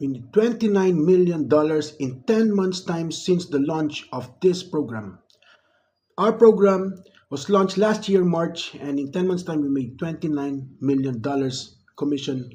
We need $29 million in 10 months' time since the launch of this program. Our program was launched last year, March, and in 10 months' time, we made $29 million commission,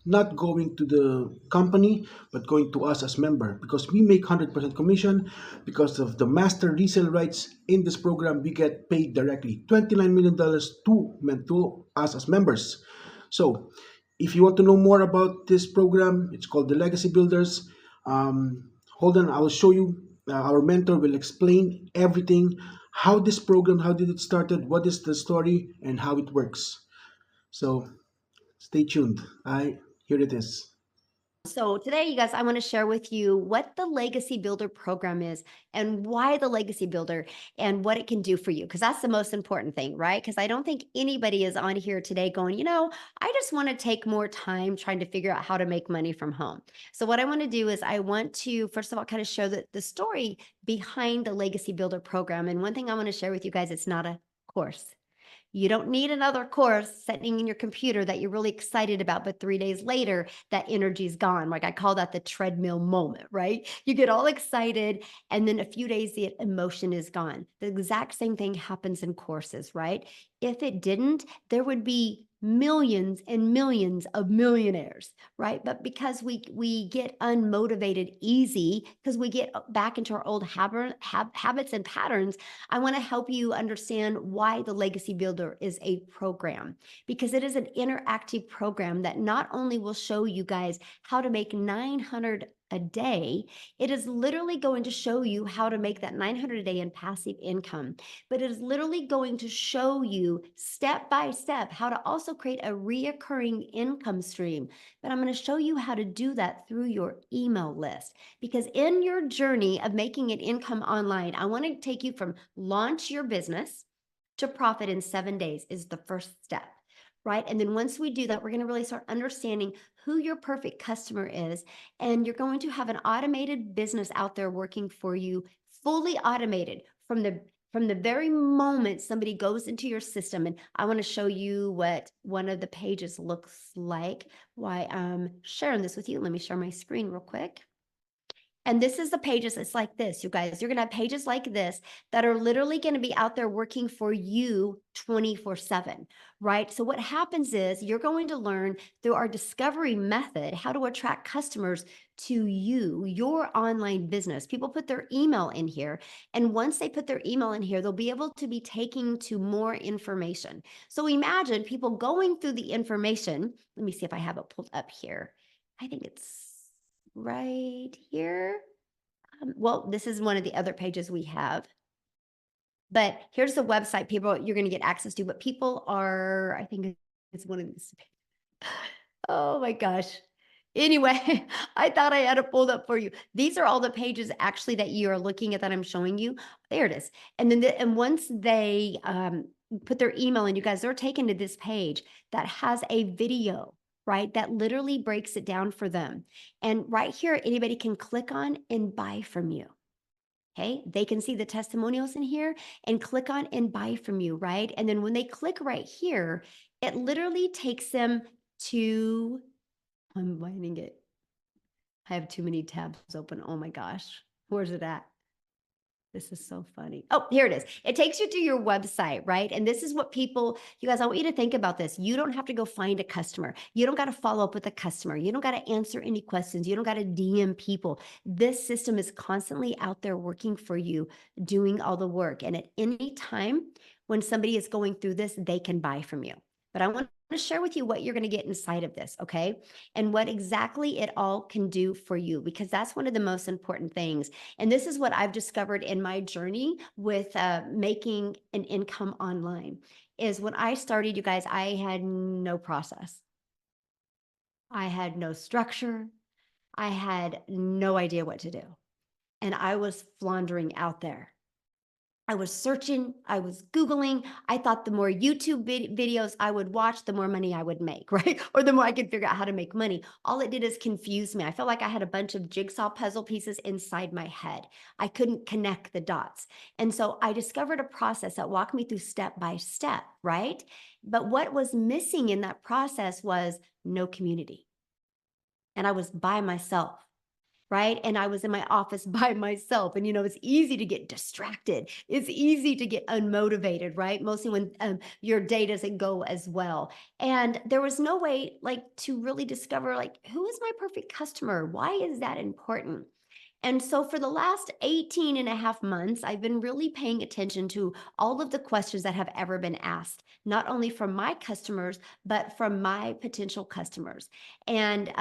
not going to the company, but going to us as member because we make 100% commission because of the master resale rights in this program. We get paid directly $29 million to us as members. So, if you want to know more about this program, it's called the Legacy Builders. Hold on, I will show you. Our mentor will explain everything, how this program, how did it started, what is the story, and how it works. So stay tuned. Here it is. So today, you guys, I want to share with you what the Legacy Builder program is and why the Legacy Builder and what it can do for you, because that's the most important thing, right? Because I don't think anybody is on here today going, I just want to take more time trying to figure out how to make money from home. So what I want to do is I want to, first of all, kind of show the story behind the Legacy Builder program. And one thing I want to share with you guys, it's not a course. You don't need another course sitting in your computer that you're really excited about, but 3 days later, that energy's gone. Like I call that the treadmill moment, right? You get all excited, and then a few days, the emotion is gone. The exact same thing happens in courses, right? If it didn't, there would be millions and millions of millionaires, right? But because we get unmotivated easy, because we get back into our old habits and patterns, I want to help you understand why the Legacy Builder is a program, because it is an interactive program that not only will show you guys how to make 900 a day, it is literally going to show you how to make that 900 a day in passive income, but it is literally going to show you step by step how to also create a reoccurring income stream. But I'm going to show you how to do that through your email list, because in your journey of making an income online, I want to take you from launch your business to profit in 7 days is the first step, right? And then once we do that, we're going to really start understanding who your perfect customer is. And you're going to have an automated business out there working for you, fully automated from the very moment somebody goes into your system. And I want to show you what one of the pages looks like, why I'm sharing this with you. Let me share my screen real quick. And this is the pages. It's like this, you guys. You're going to have pages like this that are literally going to be out there working for you 24/7, right? So what happens is you're going to learn through our discovery method how to attract customers to you, your online business. People put their email in here. And once they put their email in here, they'll be able to be taking to more information. So imagine people going through the information. Let me see if I have it pulled up here. I think it's right here. Well, this is one of the other pages we have. But here's the website people you're going to get access to. But people are, I think it's one of these. Oh my gosh. Anyway, I thought I had it pulled up for you. These are all the pages actually that you are looking at that I'm showing you. There it is. And then and once they put their email in, you guys, they're taken to this page that has a video, right? That literally breaks it down for them. And right here, anybody can click on and buy from you. Okay, they can see the testimonials in here and click on and buy from you, right? And then when they click right here, it literally takes them to, I'm finding it. I have too many tabs open. Oh my gosh, where's it at? This is so funny. Oh, here it is. It takes you to your website, right? And this is what people, you guys, I want you to think about this. You don't have to go find a customer. You don't got to follow up with a customer. You don't got to answer any questions. You don't got to DM people. This system is constantly out there working for you, doing all the work. And at any time when somebody is going through this, they can buy from you. But I want to share with you what you're going to get inside of this, okay? And what exactly it all can do for you, because that's one of the most important things. And this is what I've discovered in my journey with making an income online is when I started, you guys, I had no process. I had no structure. I had no idea what to do. And I was floundering out there. I was searching, I was Googling. I thought the more YouTube videos I would watch, the more money I would make, right? Or the more I could figure out how to make money. All it did is confuse me. I felt like I had a bunch of jigsaw puzzle pieces inside my head. I couldn't connect the dots. And so I discovered a process that walked me through step by step, right? But what was missing in that process was no community. and I was by myself. Right? And I was in my office by myself. And, it's easy to get distracted. It's easy to get unmotivated, right? Mostly when your day doesn't go as well. And there was no way, like, to really discover, like, who is my perfect customer? Why is that important? And so for the last 18 and a half months, I've been really paying attention to all of the questions that have ever been asked, not only from my customers, but from my potential customers. And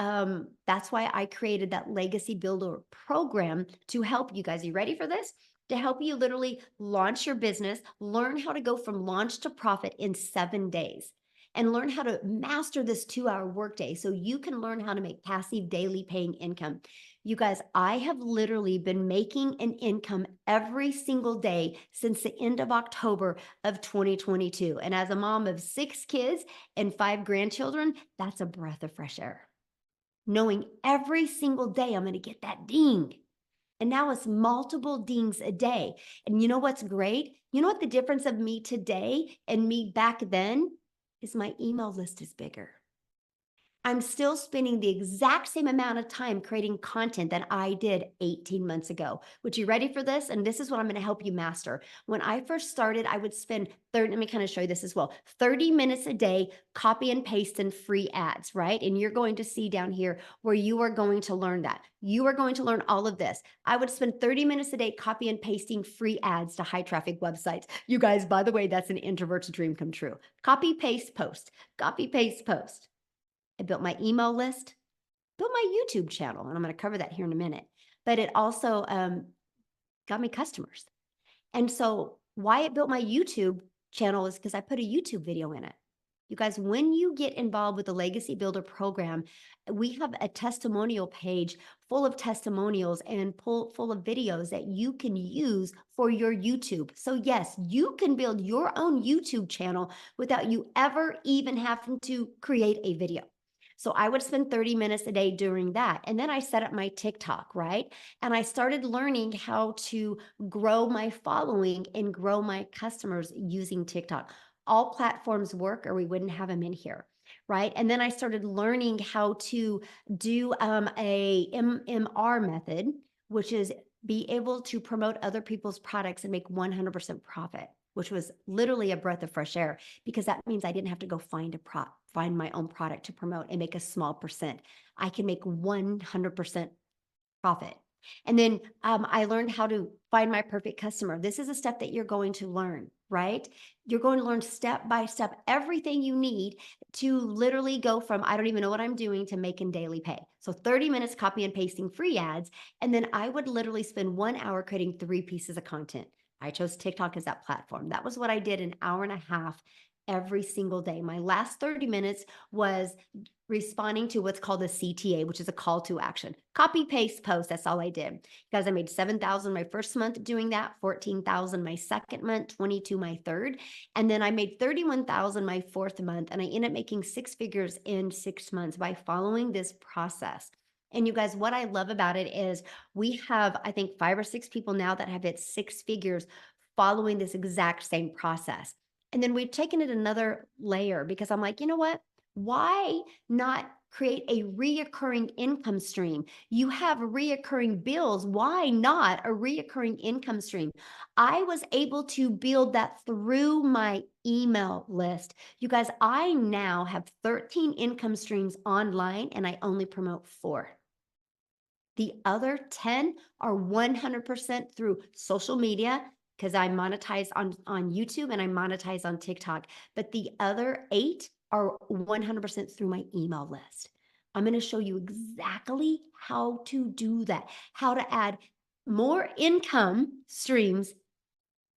that's why I created that Legacy Builder program to help you guys. Are you ready for this? To help you literally launch your business, learn how to go from launch to profit in 7 days. And learn how to master this 2 hour workday so you can learn how to make passive daily paying income. You guys, I have literally been making an income every single day since the end of October of 2022. And as a mom of 6 kids and 5 grandchildren, that's a breath of fresh air. Knowing every single day I'm going to get that ding. And now it's multiple dings a day. And you know what's great? You know what the difference of me today and me back then is? My email list is bigger. I'm still spending the exact same amount of time creating content that I did 18 months ago. Would you ready for this? And this is what I'm going to help you master. When I first started, I would spend 30, let me kind of show you this as well, 30 minutes a day, copy and paste in free ads, right? And you're going to see down here where you are going to learn that. You are going to learn all of this. I would spend 30 minutes a day copy and pasting free ads to high traffic websites. You guys, by the way, that's an introvert's dream come true. Copy, paste, post, copy, paste, post. I built my email list, built my YouTube channel, and I'm going to cover that here in a minute. But it also got me customers. And so, why it built my YouTube channel is because I put a YouTube video in it. You guys, when you get involved with the Legacy Builder program, we have a testimonial page full of testimonials and full of videos that you can use for your YouTube. So, yes, you can build your own YouTube channel without you ever even having to create a video. So I would spend 30 minutes a day doing that. And then I set up my TikTok, right? And I started learning how to grow my following and grow my customers using TikTok. All platforms work or we wouldn't have them in here, right? And then I started learning how to do a MMR method, which is be able to promote other people's products and make 100% profit, which was literally a breath of fresh air because that means I didn't have to go find my own product to promote and make a small percent. I can make 100% profit. And then I learned how to find my perfect customer. This is a step that you're going to learn, right? You're going to learn step by step everything you need to literally go from I don't even know what I'm doing to making daily pay. So 30 minutes copy and pasting free ads. And then I would literally spend 1 hour creating 3 pieces of content. I chose TikTok as that platform. That was what I did an hour and a half every single day. My last 30 minutes was responding to what's called a CTA, which is a call to action. Copy, paste, post. That's all I did. Guys, I made 7,000 my first month doing that, 14,000 my second month, 22 my third. And then I made 31,000 my fourth month. And I ended up making 6 figures in 6 months by following this process. And you guys, what I love about it is we have, I think, 5 or 6 people now that have hit 6 figures following this exact same process. And then we've taken it another layer because I'm like, you know what? Why not create a reoccurring income stream? You have reoccurring bills. Why not a reoccurring income stream? I was able to build that through my email list. You guys, I now have 13 income streams online and I only promote 4. The other 10 are 100% through social media because I monetize on YouTube and I monetize on TikTok. But the other 8 are 100% through my email list. I'm going to show you exactly how to do that, how to add more income streams,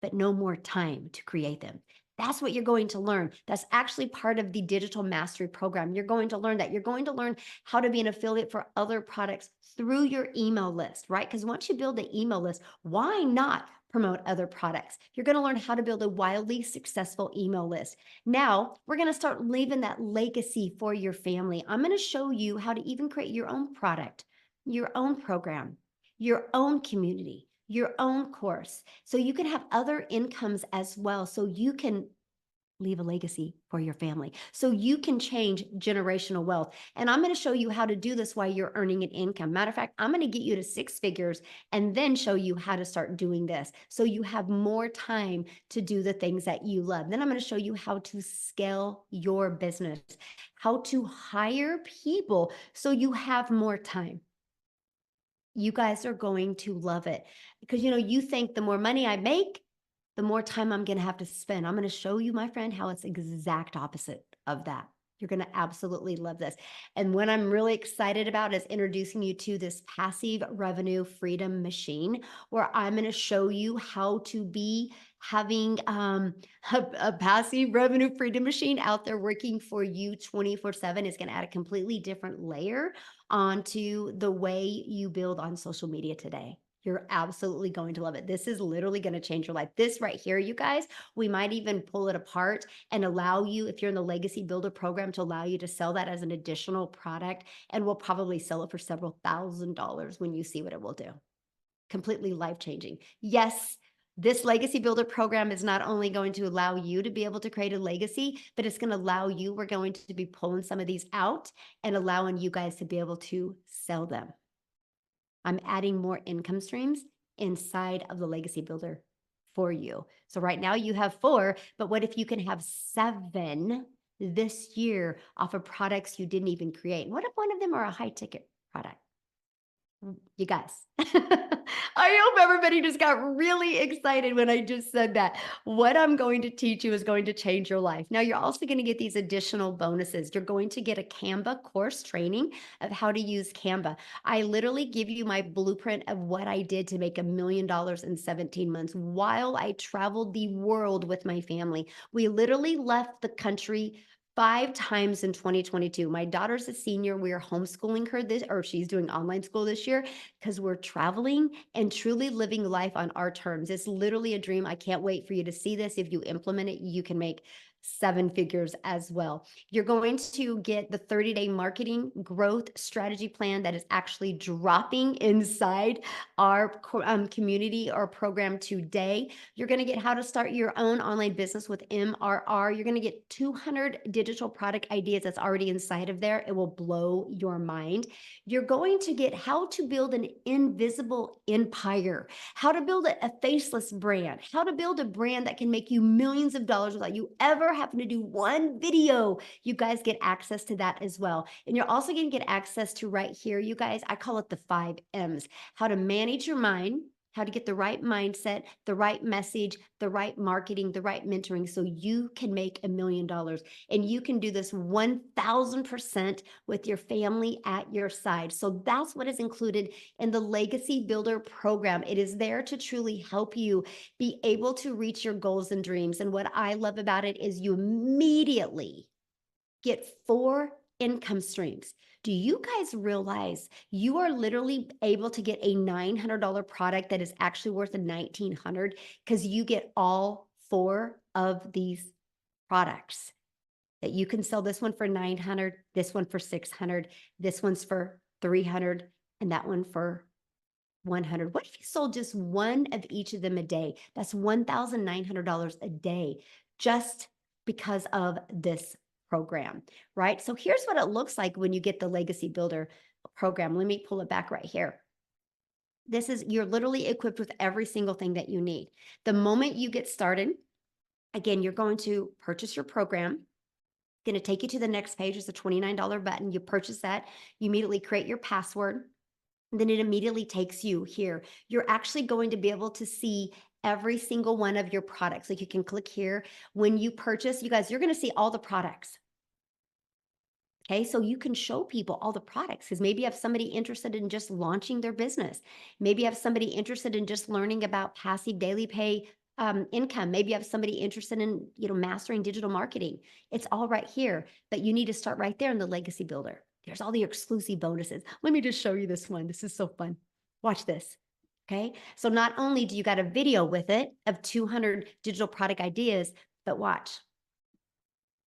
but no more time to create them. That's what you're going to learn. That's actually part of the digital mastery program. You're going to learn that. You're going to learn how to be an affiliate for other products through your email list, right? Because once you build the email list, why not promote other products? You're going to learn how to build a wildly successful email list. Now, we're going to start leaving that legacy for your family. I'm going to show you how to even create your own product, your own program, your own community, your own course, so you can have other incomes as well, so you can leave a legacy for your family so you can change generational wealth. And I'm going to show you how to do this while you're earning an income. Matter of fact, I'm going to get you to six figures and then show you how to start doing this so you have more time to do the things that you love. Then I'm going to show you how to scale your business, how to hire people so you have more time. You guys are going to love it because you think the more money I make, the more time I'm going to have to spend. I'm going to show you, my friend, how it's exact opposite of that. You're going to absolutely love this. And what I'm really excited about is introducing you to this passive revenue freedom machine, where I'm going to show you how to be having a passive revenue freedom machine out there working for you 24/7. It's going to add a completely different layer onto the way you build on social media today. You're absolutely going to love it. This is literally going to change your life. This right here, you guys, we might even pull it apart and allow you, if you're in the Legacy Builder program, to allow you to sell that as an additional product. And we'll probably sell it for several $1,000s when you see what it will do. Completely life changing. Yes, this Legacy Builder program is not only going to allow you to be able to create a legacy, but it's going to allow you, we're going to be pulling some of these out and allowing you guys to be able to sell them. I'm adding more income streams inside of the Legacy Builder for you. So right now you have 4, but what if you can have 7 this year off of products you didn't even create? What if one of them are a high ticket product? You guys. I hope everybody just got really excited when I just said that. What I'm going to teach you is going to change your life. Now, you're also going to get these additional bonuses. You're going to get a Canva course training of how to use Canva. I literally give you my blueprint of what I did to make $1 million in 17 months while I traveled the world with my family. We literally left the country 5 times in 2022. My daughter's a senior. We are homeschooling her or she's doing online school this year because we're traveling and truly living life on our terms. It's literally a dream. I can't wait for you to see this. If you implement it, you can make 7 figures as well. You're going to get the 30-day marketing growth strategy plan that is actually dropping inside our community or program today. You're going to get how to start your own online business with MRR. You're going to get 200 digital product ideas that's already inside of there. It will blow your mind. You're going to get how to build an invisible empire, how to build a faceless brand, how to build a brand that can make you millions of dollars without you ever having to do one video. You guys get access to that as well. And you're also going to get access to right here, you guys, I call it the 5 M's, how to manage your mind, how to get the right mindset, the right message, the right marketing, the right mentoring so you can make $1 million. And you can do this 1000% with your family at your side. So that's what is included in the Legacy Builder program. It is there to truly help you be able to reach your goals and dreams. And what I love about it is you immediately get 4 income streams. Do you guys realize you are literally able to get a $900 product that is actually worth a $1,900 because you get all 4 of these products that you can sell? This one for 900, this one for 600, this one's for 300, and that one for 100. What if you sold just one of each of them a day? That's $1,900 a day just because of this program, right? So here's what it looks like when you get the Legacy Builder program. Let me pull it back right here. You're literally equipped with every single thing that you need. The moment you get started, again, you're going to purchase your program. Going to take you to the next page. It's a $29 button. You purchase that. You immediately create your password. And then it immediately takes you here. You're actually going to be able to see every single one of your products. Like you can click here. When you purchase, you guys, you're going to see all the products. Okay, so you can show people all the products because maybe you have somebody interested in just launching their business. Maybe you have somebody interested in just learning about passive daily pay income. Maybe you have somebody interested in mastering digital marketing. It's all right here, but you need to start right there in the Legacy Builder. There's all the exclusive bonuses. Let me just show you this one. This is so fun. Watch this. Okay, so not only do you got a video with it of 200 digital product ideas, but watch.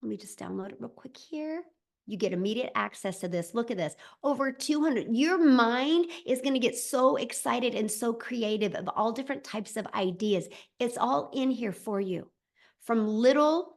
Let me just download it real quick here. You get immediate access to this. Look at this. Over 200. Your mind is going to get so excited and so creative of all different types of ideas. It's all in here for you. From little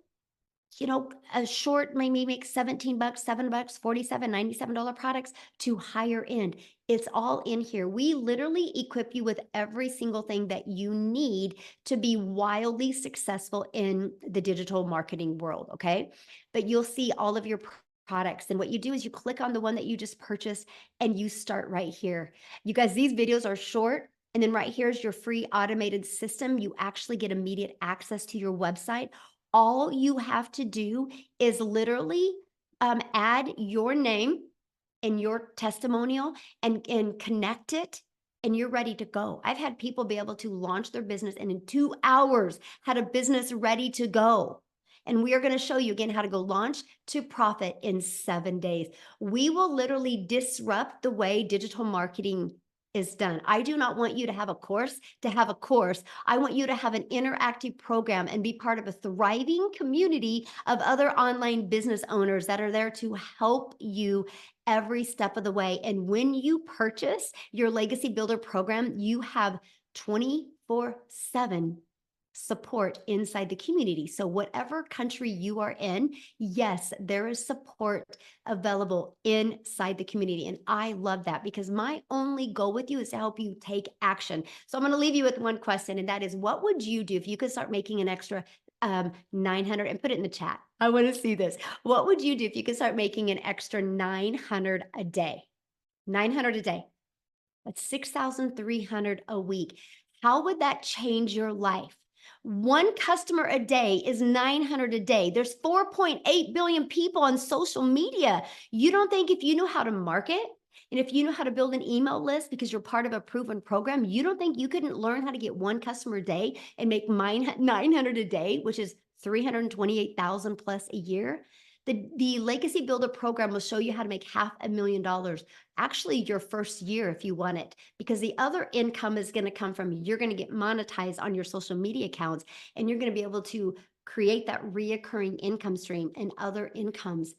a short maybe make 17 bucks, $7, 47, $97 products to higher end. It's all in here. We literally equip you with every single thing that you need to be wildly successful in the digital marketing world, okay? But you'll see all of your products, and what you do is you click on the one that you just purchased and you start right here. You guys, these videos are short. And then right here is your free automated system. You actually get immediate access to your website. All you have to do is literally add your name and your testimonial and connect it, and you're ready to go. I've had people be able to launch their business and in 2 hours had a business ready to go. And we are going to show you again how to go launch to profit in 7 days. We will literally disrupt the way digital marketing is done. I do not want you to have a course to have a course. I want you to have an interactive program and be part of a thriving community of other online business owners that are there to help you every step of the way. And when you purchase your Legacy Builder program, you have 24/7 support inside the community. So whatever country you are in, yes, there is support available inside the community. And I love that because my only goal with you is to help you take action. So I'm going to leave you with one question, and that is, what would you do if you could start making an extra 900, and put it in the chat. I want to see this. What would you do if you could start making an extra 900 a day? 900 a day. That's 6,300 a week. How would that change your life? One customer a day is 900 a day. There's 4.8 billion people on social media. You don't think if you knew how to market and if you know how to build an email list because you're part of a proven program, you don't think you couldn't learn how to get one customer a day and make 900 a day, which is 328,000 plus a year? The Legacy Builder program will show you how to make $500,000, actually your first year if you want it, because the other income is going to come from, you're going to get monetized on your social media accounts, and you're going to be able to create that reoccurring income stream and other incomes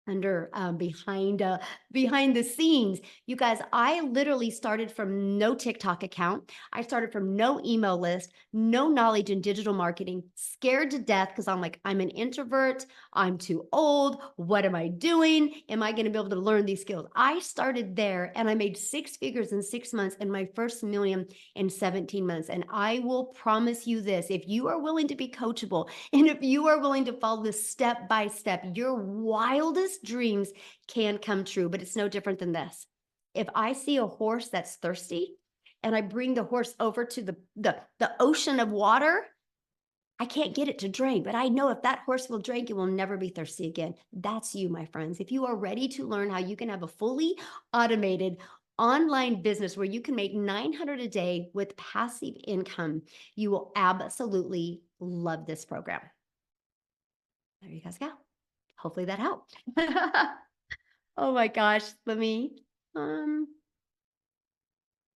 under behind the scenes. You guys, I literally started from no TikTok account. I started from no email list, no knowledge in digital marketing, scared to death because I'm like, I'm an introvert, I'm too old, what am I doing? Am I going to be able to learn these skills? I started there and I made 6 figures in 6 months and my first million in 17 months. And I will promise you this, if you are willing to be coachable and if you are willing to follow this step by step, your wildest dreams can come true. But it's no different than this. If I see a horse that's thirsty and I bring the horse over to the ocean of water, I can't get it to drink, but I know if that horse will drink, it will never be thirsty again. That's you, my friends. If you are ready to learn how you can have a fully automated online business where you can make 900 a day with passive income, you will absolutely love this program. There you guys go. Hopefully that helped. Oh my gosh, let me